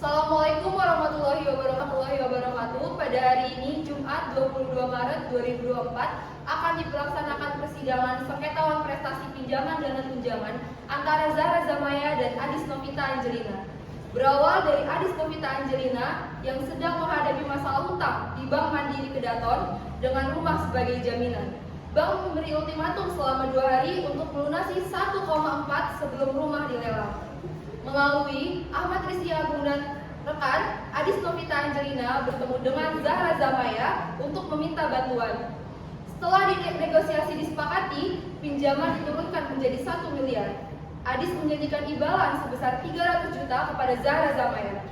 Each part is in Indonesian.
Assalamualaikum warahmatullahi wabarakatuh. Pada hari ini Jumat 22 Maret 2024 akan dilaksanakan persidangan sengketawan prestasi pinjaman dana tunjangan antara Zahra Zamaya dan Adis Novita Angelina. Berawal dari Adis Novita Angelina yang sedang menghadapi masalah hutang di Bank Mandiri Kedaton dengan rumah sebagai jaminan. Bank memberi ultimatum selama 2 hari untuk melunasi 1,4 sebelum rumah dilelang. Melalui Ahmad Rizky Agung dan rekan, Adis Novita Angelina bertemu dengan Zahra Zamaya untuk meminta bantuan. Setelah negosiasi disepakati, pinjaman diturunkan menjadi 1 miliar. Adis menjanjikan imbalan sebesar 300 juta kepada Zahra Zamaya.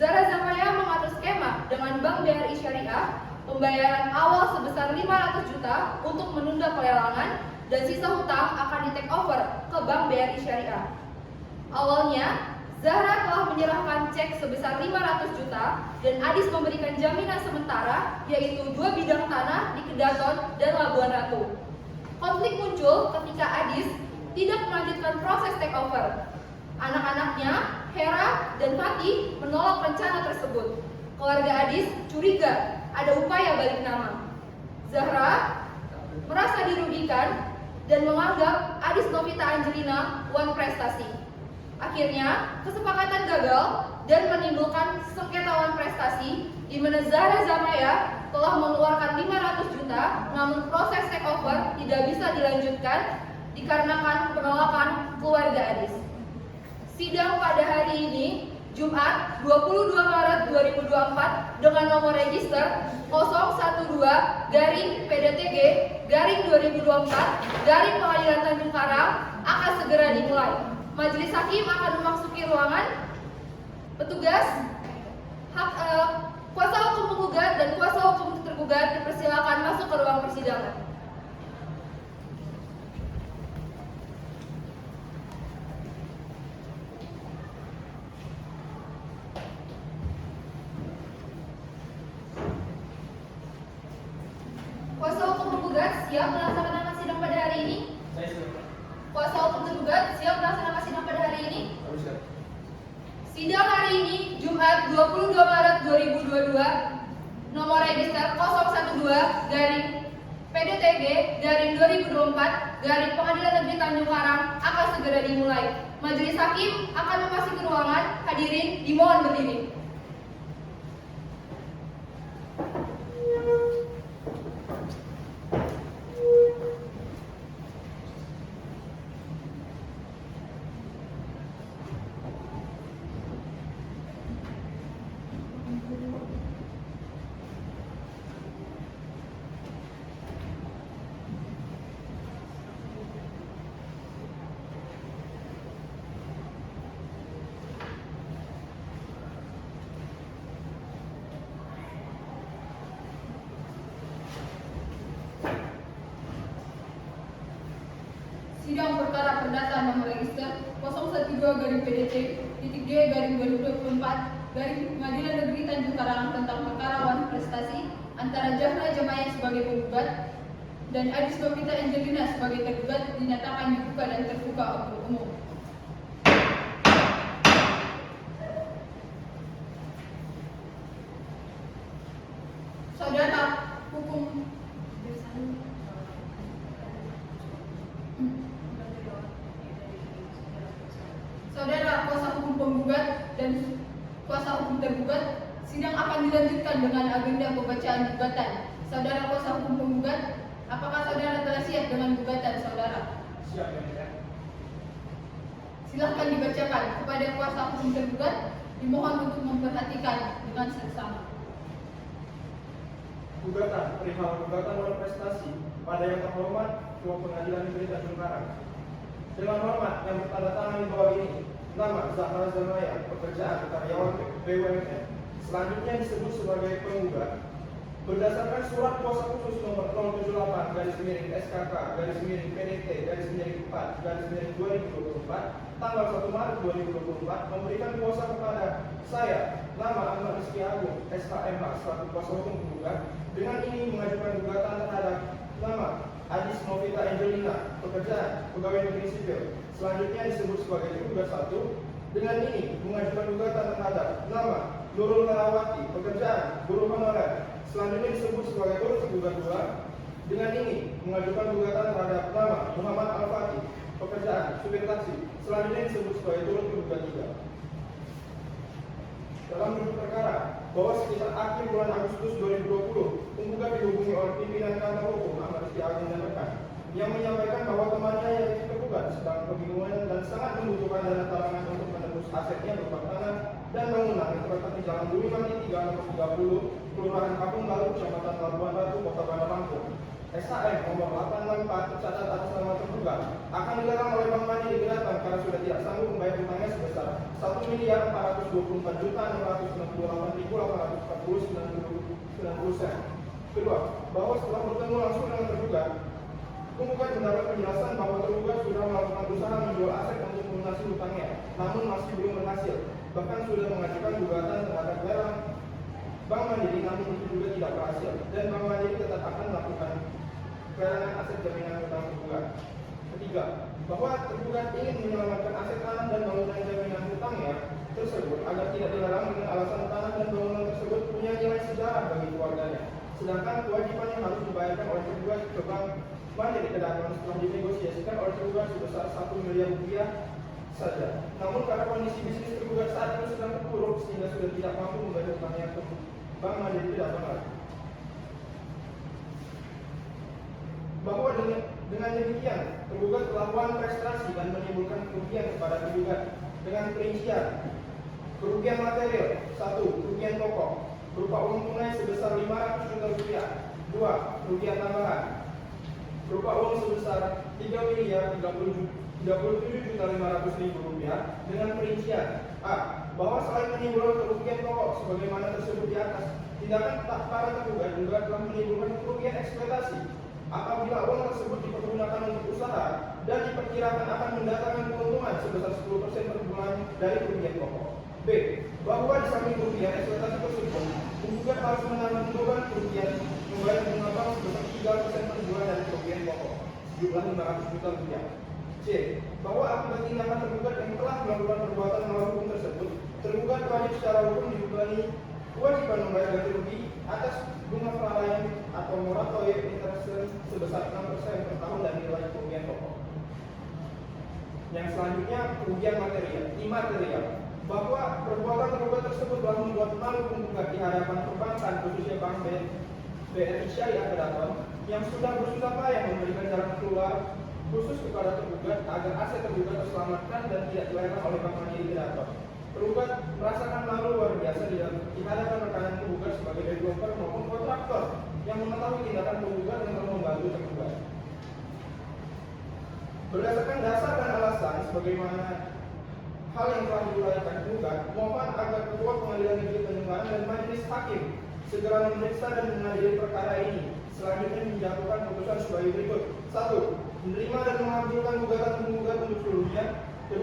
Zahra Zamaya mengatur skema dengan Bank BRI Syariah, pembayaran awal sebesar 500 juta untuk menunda pelelangan dan sisa hutang akan di-take over ke Bank BRI Syariah. Awalnya, Zahra telah menyerahkan cek sebesar 500 juta dan Adis memberikan jaminan sementara yaitu 2 bidang tanah di Kedaton dan Labuan Ratu. Konflik muncul ketika Adis tidak melanjutkan proses takeover. Anak-anaknya, Hera dan Fatih, menolak rencana tersebut. Keluarga Adis curiga ada upaya balik nama. Zahra merasa dirugikan dan menganggap Adis Novita Angelina wan prestasi. Akhirnya, kesepakatan gagal dan menimbulkan sengketawan prestasi di mana Zahra Zamaya telah mengeluarkan 500 juta, namun proses takeover tidak bisa dilanjutkan dikarenakan penolakan keluarga Adis. Sidang pada hari ini, Jumat 22 Maret 2024 dengan nomor register 012-PDTG-2024 Pengadilan Tanjung Karang akan segera dimulai. Majelis hakim akan memasuki ruangan. Petugas, kuasa hukum penggugat dan kuasa hukum tergugat dipersilakan masuk ke ruang persidangan. Kuasa hukum penggugat siap melaksanakan sidang pada hari ini? Saya siap. Kuasa hukum tergugat siap melaksanakan sidang pada hari ini? Siap. Sidang hari ini Jumat 22 Maret 2022 nomor register 012-PDTG-2024 Pengadilan Negeri Tanjung Karang akan segera dimulai. Majelis hakim akan memasuki ruangan. Hadirin dimohon berdiri. Sidang perkara perdata nomor register 012-PDT-G-2024 Pengadilan Negeri Tanjung Karang tentang perkara wan prestasi antara Zahra Zamaya sebagai penggugat dan Adis Novita Angelina sebagai tergugat dinyatakan dibuka dan terbuka untuk umum. Saudara hukum Saudara kuasa hukum penggugat dan kuasa hukum tergugat, sidang akan dilanjutkan dengan agenda pembacaan gugatan. Saudara kuasa hukum penggugat, apakah saudara telah siap dengan gugatan saudara? Siap, ya, ya. Silahkan dibacakan. Kepada kuasa hukum tergugat, dimohon untuk memperhatikan dengan seksama. Gugatan perihal gugatan wan prestasi pada yang terhormat Ketua Pengadilan Negeri Tanjung Karang. Dengan hormat yang bertanda tangan di bawah ini, nama Zahra Zamaya, pekerjaan karyawan BUMN, selanjutnya disebut sebagai penggugat. Berdasarkan surat kuasa khusus nomor 078-PDT-4-2024 tanggal 1 Maret 2024 memberikan kuasa kepada saya, nama Ahmad Rizky Agung, SHMH selaku kuasa hukum penggugat, dengan ini mengajukan gugatan terhadap nama Adis Novita Angelina, pekerjaan pegawai negeri sipil, selanjutnya disebut sebagai tergugat 1, Dengan ini mengajukan gugatan terhadap nama Nurul Narawati, pekerjaan guru honorer, selanjutnya disebut sebagai turut tergugat 2. Dengan ini mengajukan gugatan terhadap nama Muhammad Al-Fatih, pekerjaan supir taksi, selanjutnya disebut sebagai turut tergugat 3. Dalam duduk perkara bahwa sekitar akhir bulan Agustus 2020, penggugat dihubungi oleh pimpinan kantor hukum Ahmad Rizky Agung dan rekan yang menyampaikan bahwa temannya yang tergugat sedang kebingungan dan sangat membutuhkan dana talangan untuk menebus asetnya berupa tanah dan bangunan yang terletak di Jalan Bumi Mati 3 nomor 30, Kelurahan Kampung Baru, Kecamatan Labuan Batu, Kota Bandar Lampung. SHM nomor 864 tercatat atas nama tergugat akan dilarang oleh Bank Mandiri Kedaton karena sudah tidak sanggup membayar hutangnya sebesar 1.424.668.840 sen. Kedua, bahwa setelah bertemu langsung dengan tergugat, penggugat mendapat penjelasan bahwa tergugat sudah melakukan usaha menjual aset untuk melunasi hutangnya, namun masih belum berhasil. Bahkan sudah mengajukan gugatan terhadap lelang Bank Mandiri, namun itu juga tidak berhasil. Dan Bank Mandiri tetap akan melakukan pelelangan aset jaminan hutang tergugat. Ketiga, bahwa tergugat ingin menyelamatkan aset tanah dan bangunan jaminan hutangnya tersebut agar tidak dilarang dengan alasan tanah dan bangunan tersebut punya nilai sejarah bagi keluarganya. Sedangkan kewajiban yang harus dibayarkan oleh tergugat ke Bank Mandiri Kedaton setelah dinegosiasikan oleh tergugat sebesar 1 miliar rupiah saja. Namun karena kondisi bisnis tergugat saat itu sedang terpuruk sehingga sudah tidak mampu membayar hutangnya ke Bank Mandiri Kedaton lagi. Bahwa dengan demikian tergugat telah one prestasi dan menimbulkan kerugian kepada tergugat dengan perincian kerugian material: 1. Kerugian pokok berupa uang tunai sebesar 500 juta rupiah. 2. Kerugian tambahan berupa uang sebesar 3.037.500.000 rupiah dengan perincian: A. Bahwa selain menimbulkan kerugian pokok sebagaimana tersebut di atas, tindakan para tergugat juga telah menimbulkan kerugian eksploitasi apabila uang tersebut dipergunakan untuk usaha dan diperkirakan akan mendatangkan keuntungan sebesar 10% per bulan dari kerugian pokok. B. Bahwa di samping kerugian eksploitasi tersebut, penggugat harus menanggung beban kerugian membayar bunga bank sebesar 3% per bulan dari kerugian pokok, jumlah 500 juta rupiah. C. Bahwa akibat tindakan tergugat yang telah melakukan perbuatan melawan hukum tersebut, tergugat wajib secara hukum dibebani kewajiban membayar ganti rugi atas bunga kelalaian atau moratorium interest sebesar 6% per tahun dari nilai kerugian pokok. Yang selanjutnya, kerugian material, imaterial. Bahwa perbuatan tergugat tersebut telah membuat malu penggugat di hadapan perbankan, khususnya Bank BRI Syariah Kedaton, yang sudah bersusah payah memberikan jalan keluar khusus kepada tergugat agar aset tergugat terselamatkan dan tidak dilayangkan oleh Bank Mandiri Kedaton. Tergugat merasakan malu luar biasa di hadapan rekan penggugat sebagai developer maupun kontraktor yang mengetahui tindakan penggugat dan telah membantu tergugat. Berdasarkan dasar dan alasan sebagaimana hal yang telah diuraikan penggugat, mohon agar Ketua Pengadilan Negeri Tanjung Karang dan Majelis Hakim segera memeriksa dan mengadili perkara ini. Selanjutnya menjatuhkan putusan sebagai berikut: 1. Menerima dan mengabulkan gugatan penggugat untuk seluruhnya. 2.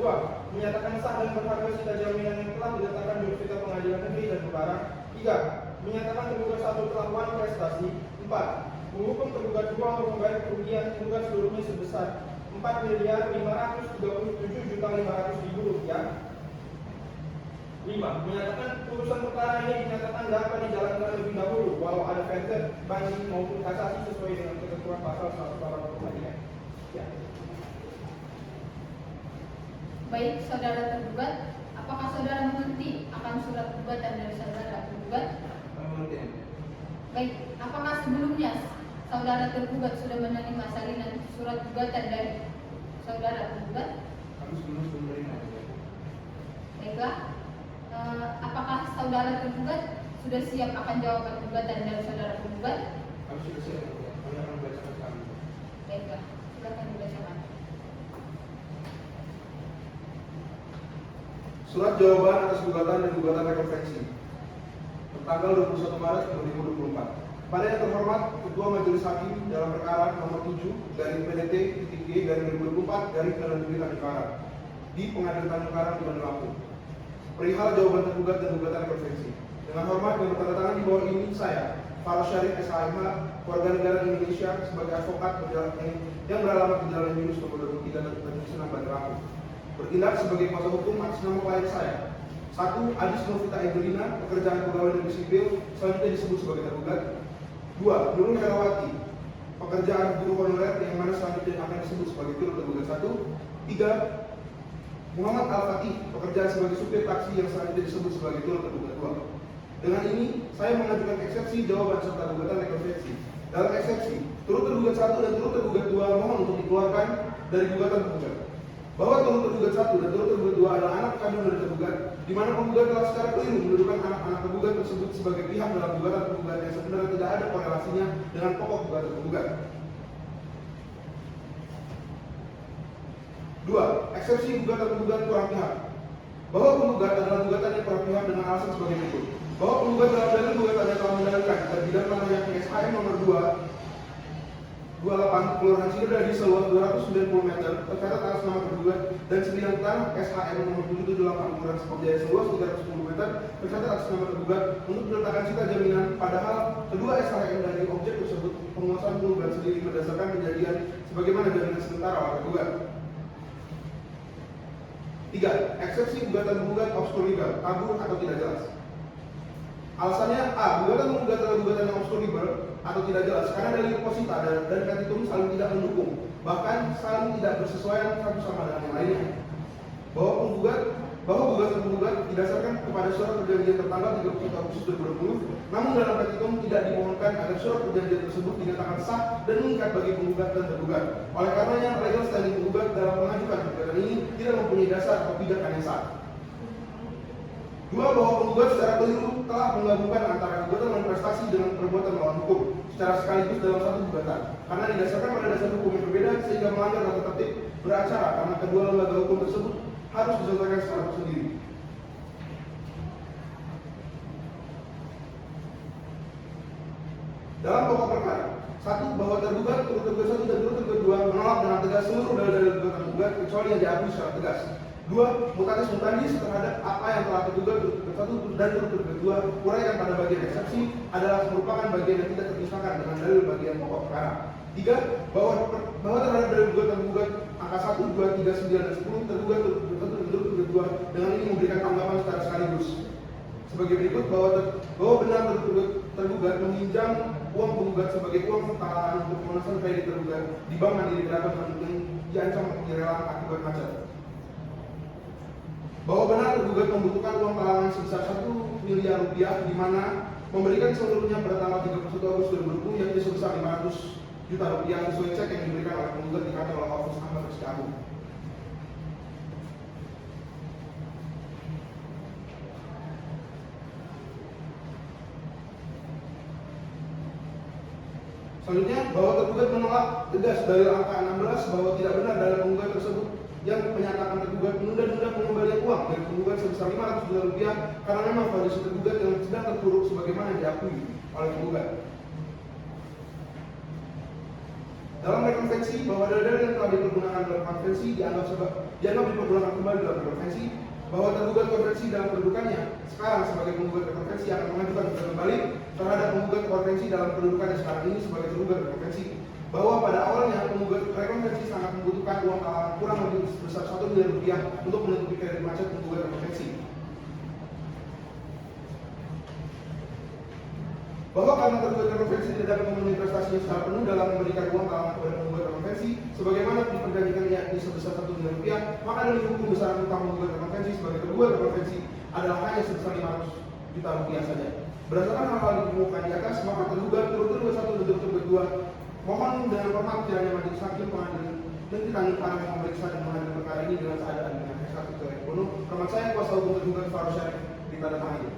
Menyatakan sah dan berharga sita jaminan yang telah diletakkan di Berita Pengadilan Negeri Tanjung Karang. 3. Menyatakan tergugat 1 telah one prestasi. 4. Menghukum tergugat 2 untuk membayar kerugian tergugat seluruhnya sebesar 4.537.500.000 rupiah. 5. Menyatakan putusan perkara ini dinyatakan dapat dijalankan lebih dahulu walau ada verdict banding maupun kasasi sesuai dengan ketentuan pasal 183. Ya. Baik, saudara tergugat, apakah saudara mengerti akan surat gugatan dari saudara tergugat? Mengerti. Baik, apakah sebelumnya saudara tergugat sudah menerima salinan surat gugatan dari saudara tergugat? Kami sebelum menerima. Baiklah, apakah saudara tergugat sudah siap akan jawaban gugatan dari saudara tergugat? Kami sudah siap. Kami akan membacakan kami. Baiklah, silakan dibacakan. Surat jawaban atas gugatan dan gugatan rekonvensi tertanggal 21 Maret 2024. Pada yang terhormat Ketua Majelis Hakim dalam perkara nomor 7 dari PDT-G dari 2024 dari Pengadilan Negeri Tanjung Karang di Pengadilan Tanjung Karang di Bandar Lampung. Perihal jawaban tergugat dan gugatan rekonvensi. Dengan hormat yang bertanda di bawah ini saya, Faros Syarif SHMH, warga negara Indonesia sebagai advokat yang beralamat di Jalan Yunus nomor 23 dan Tanjung Senang Bandar Lampung. bertindak sebagai kuasa hukum atas nama klien saya. 1. Adis Novita Evelina, pekerjaan pegawai negeri sipil, selanjutnya disebut sebagai tergugat. 2. Nurul Herawati, pekerjaan guru honorer yang mana selanjutnya akan disebut sebagai turut tergugat 1. 3. Muhammad Al-Fatih, pekerjaan sebagai supir taksi yang selanjutnya disebut sebagai turut tergugat 2. Dengan ini, saya mengajukan eksepsi jawaban serta gugatan rekonstruksi. Dalam eksepsi, turut tergugat 1 dan turut tergugat 2 mohon untuk dikeluarkan dari gugatan tergugat. Bahwa turut tergugat 1 dan turut tergugat 2 adalah anak kandung dari tergugat, di mana penggugat telah secara keliru mendudukan anak-anak tergugat tersebut sebagai pihak dalam gugatan tergugat yang sebenarnya tidak ada korelasinya dengan pokok gugatan tergugat. 2. Eksepsi gugatan tergugat kurang pihak. Bahwa penggugat adalah gugatan yang kurang pihak dengan alasan sebagai berikut. Bahwa penggugat dalam dalil gugatannya telah mendalilkan dan bidang tanahnya PSHM nomor 28 Kelurahan Sidoarjo seluas 290 meter tercatat atas nama tergugat dan sebidang tanah SHM nomor 778 Kelurahan Sepakjaya seluas 310 meter tercatat atas nama tergugat untuk diletakkan sita jaminan, padahal kedua SHM dari objek tersebut penguasaan penggugat sendiri berdasarkan kejadian sebagaimana jaminan sementara oleh tergugat. 3. Eksepsi gugatan penggugat obskur legal, kabur atau tidak jelas. Alasannya A. Gugatan penggugat adalah gugatan yang obskur legal atau tidak jelas karena dalil posita dan petitum saling tidak mendukung, bahkan saling tidak bersesuaian satu sama dengan yang lainnya. Bahwa gugatan penggugat didasarkan kepada surat perjanjian tertanggal 31 Agustus 2020, namun dalam petitum tidak dimohonkan agar surat perjanjian tersebut dinyatakan sah dan mengikat bagi penggugat dan tergugat. Oleh karenanya, legal standing penggugat dalam mengajukan gugatan ini tidak mempunyai dasar atau pijakan yang sah. 2. Bahwa penggugat secara keliru telah menggabungkan antara gugatan non prestasi dengan perbuatan melawan hukum secara sekaligus dalam satu gugatan karena didasarkan pada dasar hukum yang berbeda sehingga melanggar tata tertib beracara karena kedua lembaga hukum tersebut harus diselesaikan secara tersendiri. Dalam pokok perkara, 1. Bahwa tergugat turut tergugat 1 dan turut tergugat 2 menolak dengan tegas seluruh dalil-dalil gugatan tergugat kecuali yang diakui secara tegas. 2. Mutatis mutandis terhadap apa yang telah tergugat turut tergugat 1 dan turut tergugat 2 uraian pada bagian eksepsi adalah merupakan bagian yang tidak terpisahkan dengan dalil bagian pokok perkara. 3. Bahwa terhadap dalil gugatan tergugat angka 1, 2, 3, 9, dan 10 tergugat turut tergugat 1 dan turut tergugat 2 dengan ini memberikan tanggapan secara sekaligus. Sebagai berikut, bahwa benar tergugat meminjam uang penggugat sebagai uang talangan untuk pelunasan kredit tergugat di Bank Mandiri Kerabat yang diancam penyerahan akibat macet. Bahwa benar tergugat membutuhkan uang talangan sebesar 1 miliar rupiah di mana memberikan seluruhnya pada tanggal 31 Agustus 2020 yakni sebesar 500 juta rupiah sesuai cek yang diberikan oleh penggugat di kantor Hafiz Ahmad Rizky Agung. Selanjutnya, bahwa tergugat menolak tegas dalil angka 16 bahwa tidak benar dalil penggugat tersebut yang menyatakan tergugat menunda-nunda pengembalian uang dari penggugat sebesar 500 juta rupiah karena memang kondisi tergugat yang sedang terpuruk sebagaimana diakui oleh penggugat. Dalam rekonvensi, bahwa dalil yang telah dipergunakan dalam konvensi dianggap dipergunakan kembali dalam rekonvensi, bahwa tergugat konvensi dalam kedudukannya sekarang sebagai penggugat rekonvensi akan mengajukan gugatan balik terhadap penggugat konvensi dalam kedudukannya sekarang ini sebagai tergugat rekonvensi. Bahwa pada awalnya penggugat rekonvensi sangat membutuhkan uang talangan kurang lebih sebesar 1 miliar rupiah untuk menutupi kredit macet penggugat rekonvensi. Bahwa karena tergugat rekonvensi tidak dapat memenuhi prestasinya secara penuh dalam memberikan uang talangan kepada penggugat rekonvensi sebagaimana diperjanjikan yakni sebesar 1 miliar rupiah, maka demi hukum besaran utang penggugat rekonvensi sebagai tergugat rekonvensi adalah hanya sebesar 500 juta rupiah saja. Berdasarkan hal-hal yang ditemukan di atas, maka tergugat turut tergugat 1 dan turut tergugat 2 mohon dengan hormat kiranya majelis hakim pengadilan negeri Tanjung Karang yang memeriksa dan mengadili perkara ini dengan keadaan dengan SK Ketua penuh. Hormat saya kuasa hukum tergugat Faruk Syarif ditandatangani.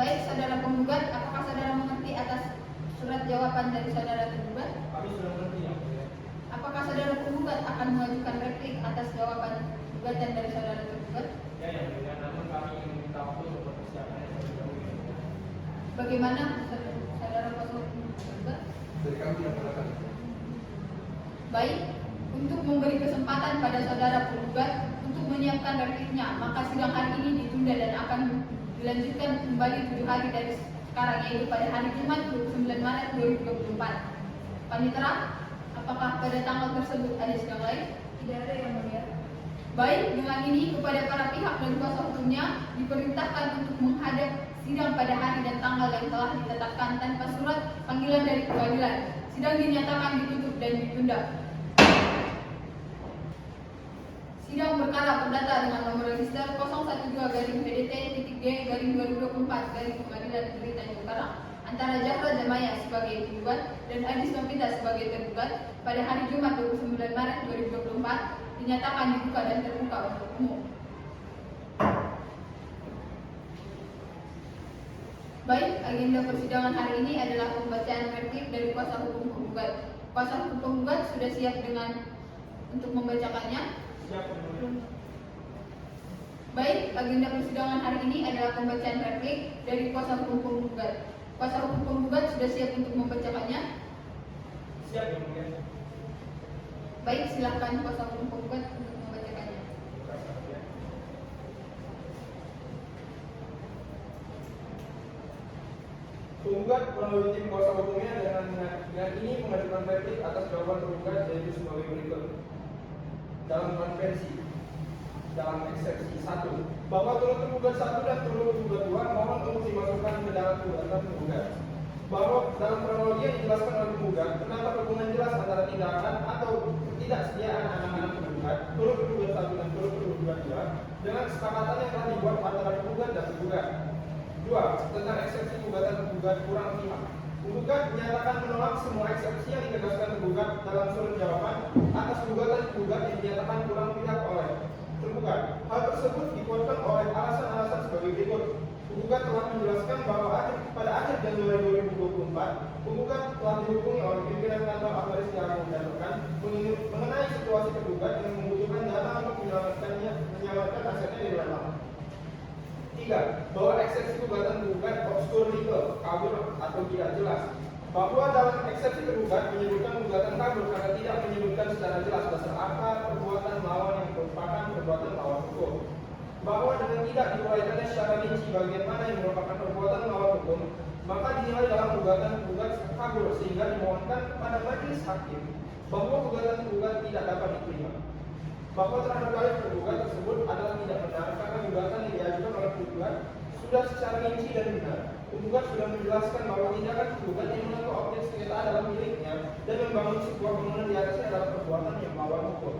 Baik, saudara penggugat, apakah saudara mengerti atas surat jawaban dari saudara tergugat? Kami sudah mengerti ya. Apakah saudara penggugat akan mengajukan replik atas jawaban gugatan dari saudara tergugat? Ya, yang berikan, namun kami ingin minta waktu untuk persiapan yang lebih dahulu. Bagaimana saudara kuasa hukum tergugat? Dari kami yang mengatakan. Baik, untuk memberi kesempatan pada saudara penggugat untuk menyiapkan repliknya, maka sidang hari ini ditunda dan akan dilanjutkan kembali 7 hari dari sekarang, yaitu pada hari Jumat 29 Maret 2024. Panitera, apa Apakah pada tanggal tersebut ada sidang lain? Tidak ada yang mulia. Baik, dengan ini kepada para pihak dan kuasa hukumnya diperintahkan untuk menghadap sidang pada hari dan tanggal yang telah ditetapkan tanpa surat panggilan dari pengadilan. Sidang dinyatakan ditutup dan ditunda. Sidang perkara perdata dengan nomor register 012-PDT-G-2024 Pengadilan Negeri Tanjung Karang antara Zahra Jamaya sebagai tergugat dan Adis Novita sebagai tergugat pada hari Jumat 29 Maret 2024 dinyatakan dibuka dan terbuka untuk umum. Baik, agenda persidangan hari ini adalah pembacaan verdict dari kuasa hukum penggugat. Kuasa hukum penggugat sudah siap untuk membacakannya. Siap, Yang Mulia. Baik, agenda persidangan hari ini adalah pembacaan verdict dari kuasa hukum penggugat. Kuasa hukum penggugat sudah siap untuk membacakannya. Siap, Yang Mulia. Baik, silakan kuasa hukum penggugat untuk membacakannya. Penggugat melalui tim kuasa hukumnya dengan ini mengajukan verdict atas jawaban penggugat yaitu sebagai berikut. Dalam konvensi, dalam eksepsi 1, bahwa turut tergugat 1 dan turut tergugat 2 mohon untuk dimasukkan ke dalam gugatan penggugat. Bahwa dalam kronologi yang dijelaskan oleh penggugat terdapat hubungan jelas antara tindakan atau ketidaksediaan anak-anak penggugat, turut tergugat 1 dan turut tergugat 2 dengan kesepakatan yang telah dibuat antara penggugat dan tergugat. 2. Tentang eksepsi gugatan tergugat kurang pihak. Penggugat menyatakan menolak semua eksepsi yang ditegaskan tergugat dalam surat jawaban atas gugatan tergugat yang dinyatakan kurang pihak oleh tergugat. Hal tersebut dikuatkan oleh alasan-alasan sebagai berikut. Penggugat telah menjelaskan bahwa pada akhir Januari 2024, penggugat telah dihubungi oleh pimpinan kantor Akbaris secara mendapatkan mengenai situasi tergugat yang membutuhkan dana untuk menyelamatkan asetnya dari lelang. 3. Bahwa eksepsi gugatan tergugat obskur legal, kabur atau tidak jelas. Bahwa dalam eksepsi tergugat menyebutkan gugatan kabur karena tidak menyebutkan secara jelas dasar apa perbuatan melawan yang merupakan perbuatan melawan hukum. Bahwa dengan tidak diuraikannya secara rinci bagian mana yang merupakan perbuatan melawan hukum, maka dinilai dalam gugatan tergugat kabur sehingga dimohonkan kepada majelis hakim bahwa gugatan tergugat tidak dapat diterima. Bahwa terhadap dalil tergugat tersebut adalah tidak benar karena gugatan yang diajukan oleh tergugat sudah secara rinci dan benar. Penggugat sudah menjelaskan bahwa tindakan tergugat yang menentu objek sengketa adalah miliknya dan membangun sebuah bangunan di atasnya adalah perbuatan yang melawan hukum.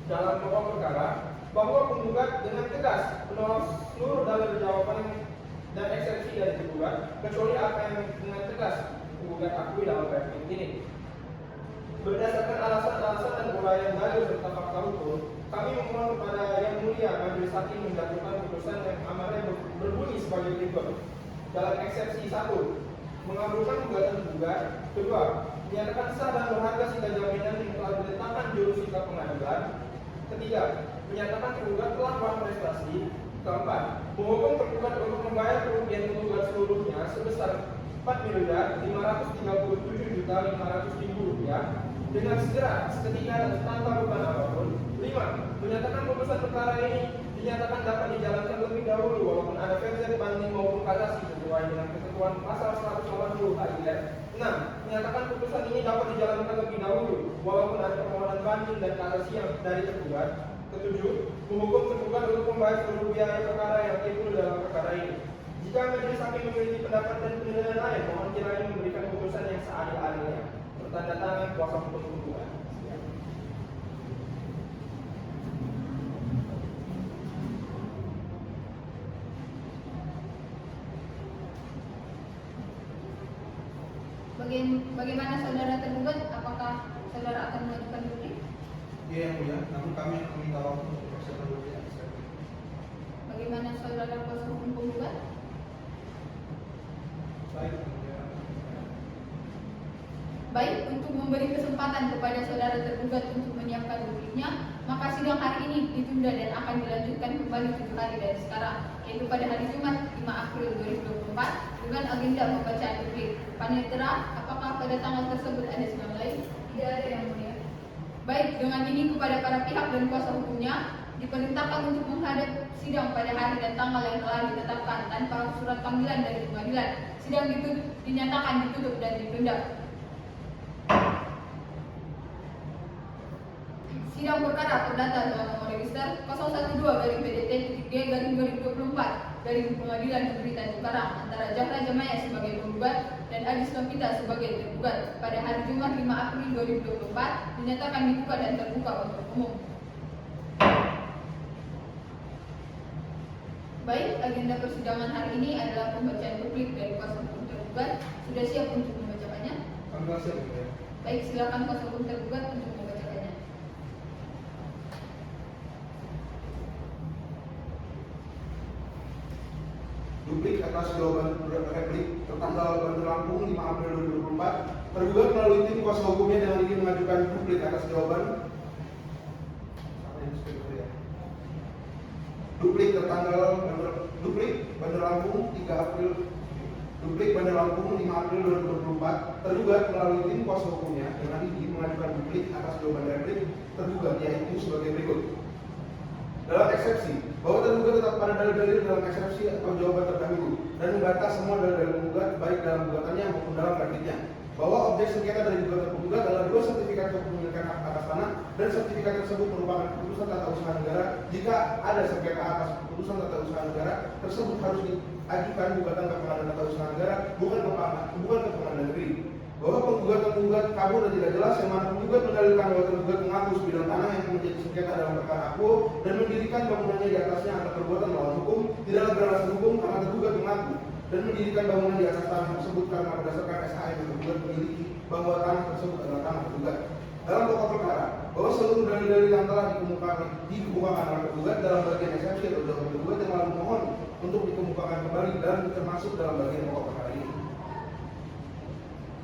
Dalam pokok perkara, bahwa penggugat dengan tegas menolak seluruh dalil jawaban dan eksepsi dari tergugat kecuali apa yang dengan tegas penggugat akui dalam verdict ini. Berdasarkan alasan-alasan dan uraian dalil serta fakta hukum, kami memohon kepada Yang Mulia Majelis Hakim menjatuhkan putusan yang amarnya berbunyi sebagai berikut. Dalam eksepsi 1, mengabulkan gugatan tergugat. 2, menyatakan sah dan berharga sita jaminan yang telah ditetapkan jurusita pengadilan. 3, menyatakan tergugat telah melakukan prestasi. 4, menghukum tergugat untuk membayar kerugian tergugat seluruhnya sebesar Rp4.037.500.000 dengan segera, seketika dan tanpa beban apapun. 5, menyatakan putusan perkara ini dinyatakan dapat dijalankan lebih dahulu walaupun ada versi banding maupun kasasi sesuai dengan ketentuan pasal 180 KIR. 6, menyatakan putusan ini dapat dijalankan lebih dahulu walaupun ada permohonan banding dan kasasi yang dari tergugat. 7, menghukum tergugat untuk membayar seluruh biaya perkara yang timbul dalam perkara ini. Jika majelis hakim memiliki pendapat dan penilaian lain, mohon kiranya memberikan putusan yang seadil-adilnya. Bertanda tangan kuasa hukum tergugat. Bagaimana saudara tergugat? Apakah saudara akan mengajukan diri? Iya yang mulia, namun kami akan meminta waktu untuk proses pembuktian. Bagaimana saudara kuasa hukum penggugat? Baik. Baik, untuk memberi kesempatan kepada saudara tergugat untuk menyiapkan dirinya, maka sidang hari ini ditunda dan akan dilanjutkan kembali 7 hari dari sekarang, yaitu pada hari Jumat 5 April 2024 dengan agenda pembacaan diri. Panitera, apakah pada tanggal tersebut ada sidang lain? Tidak ada yang mulia. Baik, dengan ini kepada para pihak dan kuasa hukumnya diperintahkan untuk menghadap sidang pada hari dan tanggal yang telah ditetapkan tanpa surat panggilan dari pengadilan. Sidang dinyatakan ditutup dan ditunda. Sidang perkara perdata dengan nomor register 012-PDT-G-2024 dari Pengadilan Negeri Tanjung Karang antara Zahra Jamaya sebagai penggugat dan Adis Novita sebagai tergugat pada hari Jumat 5 April 2024 dinyatakan dibuka dan terbuka untuk umum. Baik, agenda persidangan hari ini adalah pembacaan publik dari kuasa hukum tergugat. Sudah siap untuk membacakannya? Kami siap, Yang Mulia. Baik, silakan kuasa hukum tergugat untuk membacakannya. Duplik atas jawaban replik tertanggal Bandar Lampung 5 April 2024. Tergugat melalui tim kuasa hukumnya dengan ingin mengajukan duplik atas jawaban duplik Bandar Lampung 3 April duplik Bandar Lampung 5 April 2024. Tergugat melalui tim kuasa hukumnya dengan ingin mengajukan duplik atas jawaban replik tergugat yaitu sebagai berikut. Dalam eksepsi, bahwa tergugat tetap pada dalil-dalil dalam eksepsi atau jawaban terdahulu dan membantah semua dalil-dalil penggugat baik dalam gugatannya maupun dalam repliknya. Bahwa objek sengketa dari gugatan penggugat adalah 2 sertifikat kepemilikan hak atas tanah dan sertifikat tersebut merupakan keputusan tata usaha negara. Jika ada sengketa atas keputusan tata usaha negara tersebut harus diajukan gugatan ke pengadilan tata usaha negara bukan ke pengadilan negeri. Bahwa penggugat kabur dan tidak jelas yang mana penggugat mendalilkan bahwa tergugat mengaku sebidang tanah yang menjadi sengketa dalam perkara aku dan mendirikan bangunannya di atasnya atas perbuatan melawan hukum tidaklah beralasan hukum karena tergugat mengaku dan mendirikan bangunan di atas tanah tersebut karena berdasarkan SHA yang tergugat memiliki bahwa tanah tersebut adalah tanah tergugat. Dalam pokok perkara bahwa seluruh dalil-dalil yang telah dikemukakan oleh tergugat dalam bagian eksepsi atau jawaban tergugat yang malah mohon untuk dikemukakan kembali dan termasuk dalam bagian pokok perkara ini.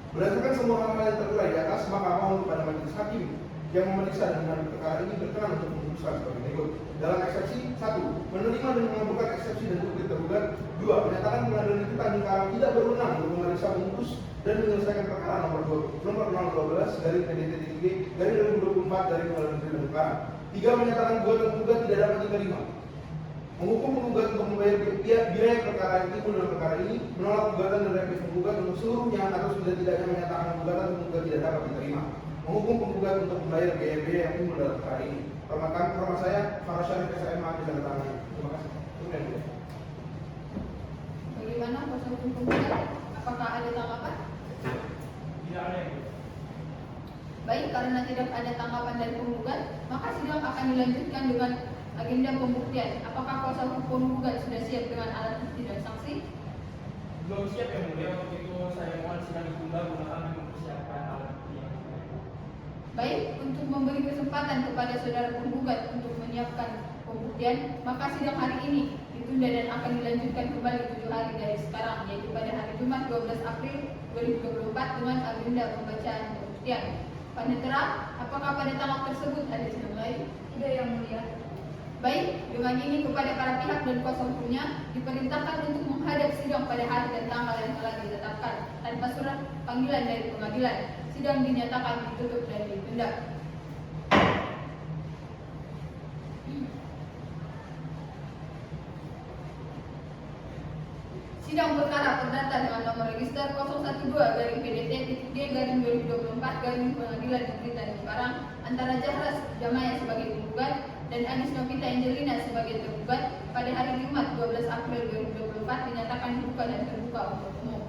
Berdasarkan semua hal-hal yang terurai di atas, maka mohon kepada majelis hakim yang memeriksa dan mengambil perkara ini berkenan untuk memutuskan sebagai berikut. Dalam eksepsi 1, menerima dan mengabulkan eksepsi dan duplik tergugat. 2, menyatakan pengadilan negeri Tanjung Karang tidak berwenang untuk memeriksa, memutus dan menyelesaikan perkara nomor 012 dari PDT-G dari 2024 dari Pengadilan Negeri Tanjung Karang. 3, menyatakan gugatan penggugat tidak dapat diterima. Menghukum penggugat untuk membayar biaya perkara yang timbul dalam perkara ini, menolak gugatan dan replik penggugat untuk seluruhnya atau setidak-tidaknya menyatakan gugatan penggugat tidak dapat diterima. Menghukum penggugat untuk membayar biaya-biaya yang timbul dalam perkara ini. Hormat saya, Farah Syarif SMA ditandatangani. Terima kasih. Bagaimana kuasa hukum penggugat? Apakah ada tanggapan? Tidak ada. Baik, karena tidak ada tanggapan dari penggugat, maka sidang akan dilanjutkan dengan agenda pembuktian. Apakah kuasa hukum penggugat sudah siap dengan alat bukti dan saksi? Belum siap, Yang Mulia. Untuk itu saya mohon sidang ditunda guna kami mempersiapkan alat bukti. Baik, untuk memberi kesempatan kepada saudara penggugat untuk menyiapkan pembuktian, maka sidang hari ini ditunda dan akan dilanjutkan kembali 7 hari dari sekarang, yaitu pada hari Jumat 12 April 2024 dengan agenda pembacaan pembuktian. Panitera, apakah pada tanggal tersebut ada sidang lain? Tidak, Yang Mulia. Baik, dengan ini kepada para pihak dan kuasa hukumnya diperintahkan untuk menghadap sidang pada hari dan tanggal yang telah ditetapkan tanpa surat panggilan dari pengadilan. Sidang dinyatakan ditutup dan ditunda. Sidang perkara perdata dengan nomor register 012-PDT-G-2024 Pengadilan Negeri Tanjung Karang antara Zahra Jamaya sebagai penggugat dan Adis Novita Angelina sebagai tergugat pada hari Jumat 12 April 2024 dinyatakan dibuka dan terbuka untuk umum.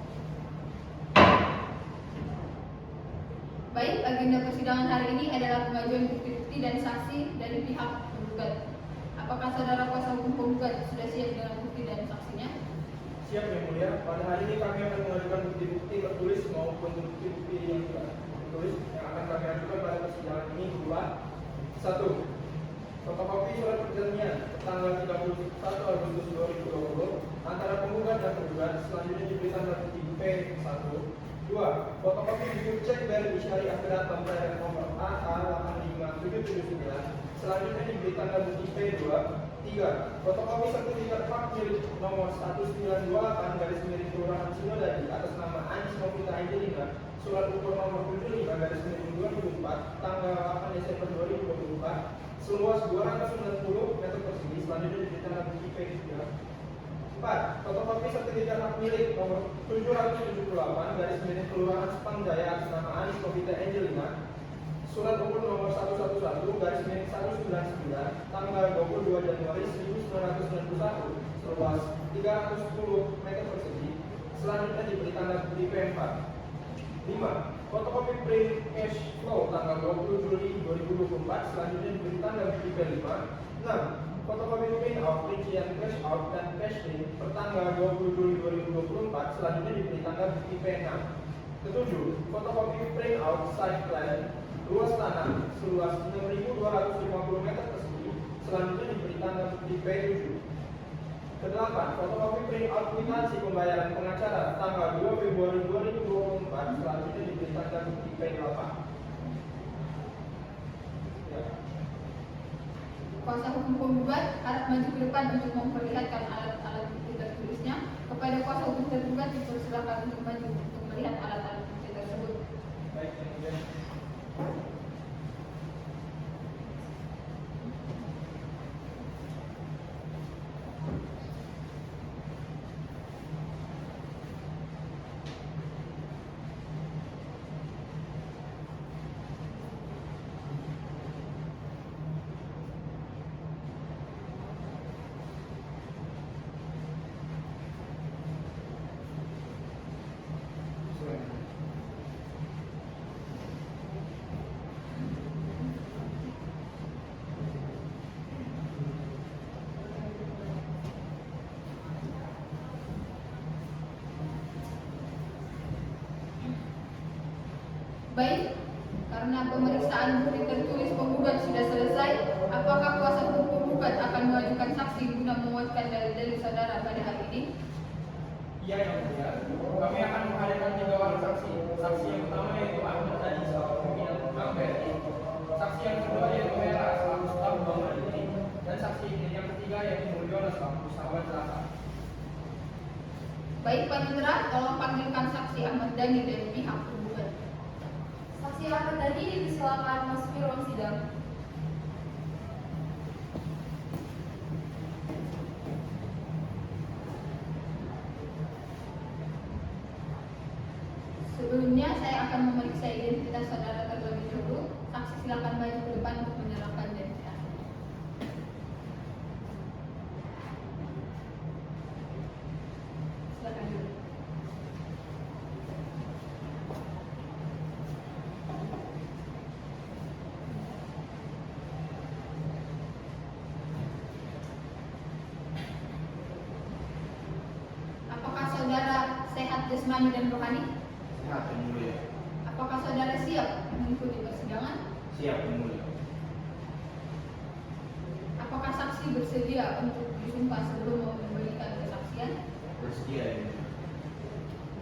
Baik, agenda persidangan hari ini adalah pengajuan bukti-bukti dan saksi dari pihak penggugat. Apakah saudara kuasa hukum penggugat sudah siap dengan bukti dan saksinya? Siap, Yang Mulia. Pada hari ini kami akan mengajukan bukti-bukti tertulis maupun bukti-bukti yang tertulis yang akan kami ajukan pada persidangan ini berupa 1. Fotokopi surat perjanjian tanggal 31 Agustus 2020 antara penggugat dan tergugat selanjutnya diberi tanggal P1. 2. Fotokopi buku cek dari Syariah Akhirat Pembayaran nomor AA 85779 selanjutnya diberi tanggal P2. 3. Fotokopi sertifikat hak milik nomor 192 garis miring Kelurahan Sinodadi atas nama Adis Novita Angelina surat ukur nomor 75 garis miring 2004 tanggal 8 Desember 2024 seluas 290 meter persegi selanjutnya diberi tanggal P3. 4. Fotokopi sertifikat hak milik nomor 778 garis miring Kelurahan Sepang Jaya atas nama Adis Novita Angelina Surat umum nomor 111 garis miring 199 tanggal 22 Januari 1991 seluas 310 meter persegi selanjutnya diberi tanda bukti P4. 5. Fotokopi print cash flow tanggal 20 Juli 2024 selanjutnya diberi tanda bukti P5. 6. Fotokopi print out rincian cash out dan cash in pertanggal 20 Juli 2024 selanjutnya diberi tanda bukti P6. 7. Fotokopi print out site plan luas tanah seluas 6.250 meter persegi selanjutnya diberi tanda bukti P7. 8. Fotokopi print out kwitansi pembayaran pengacara tanggal 2 Februari 2024 selanjutnya diberi tanda bukti P8. Ya. Kuasa hukum penggugat harap maju ke depan untuk memperlihatkan alat-alat bukti tertulisnya. Kepada kuasa hukum tergugat dipersilakan untuk maju untuk melihat alat-alat bukti tersebut. Baik, kemudian Baik, karena pemeriksaan bukti tertulis penggugat sudah selesai, apakah kuasa hukum penggugat akan mengajukan saksi guna menguatkan dalil-dalil saudara pada hari ini? iya yang mulia, kami akan menghadirkan 3 orang saksi. Saksi yang pertama yaitu Ahmad Dhani selaku pimpinan Bank BRI. Saksi yang kedua yaitu Hera selaku staf Bank Mandiri. Dan saksi yang ketiga yaitu Mulyono selaku sahabat rasa. Baik, Panitera, tolong panggilkan saksi Ahmad Dhani dari pihak penggugat. Saksi Ahmad Dhani disilakan masuk ke ruang sidang. Sebelumnya saya akan memeriksa identitas saudara terlebih dahulu. Saksi silakan maju ke depan untuk menyerahkan identitas. Silakan dulu. Apakah saudara sehat jasmani dan rohani? Sehat yang mulia. Apakah saudara siap mengikuti persidangan? Siap yang mulia. Apakah saksi bersedia untuk disumpah sebelum memberikan kesaksian? Bersedia yang mulia.